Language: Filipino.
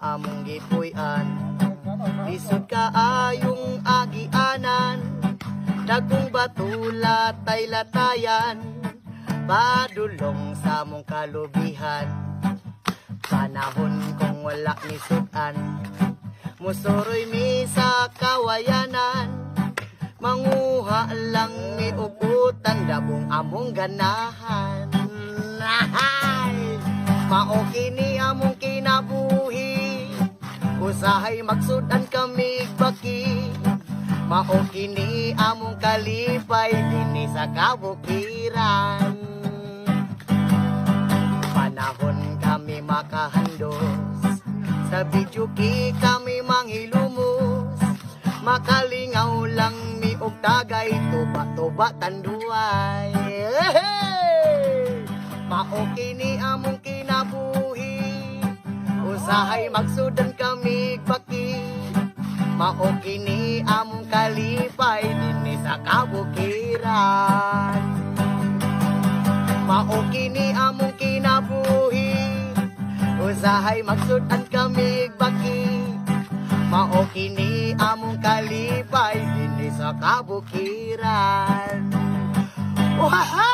among gipuy-an. Lisod ka ayong agianan, dagkong batula tay latayan, padulong sa mong kalubihan. Panahon kung wala ni sudan, musuroy mi sa kawayanan, manguha lang mi ugutan, dabong among ganahan. Mao kini among kinabuhi, usahay magsudan kami baki. Mao kini among kalipay dinhi sa kabukiran. Panahon kami makahandos, sa bidyuki kami manghilumos, makalingaw lang mi og tagay, tuba-tuba tanduay. Mao kini among kinabuhi, usahay magsudan kami baki. Mao kini among kalipay dinhi sa kabukiran. Mao kini among kinabuhi, usahay magsudan kami baki. Mao kini among kalipay dinhi sa kabukiran. Waha!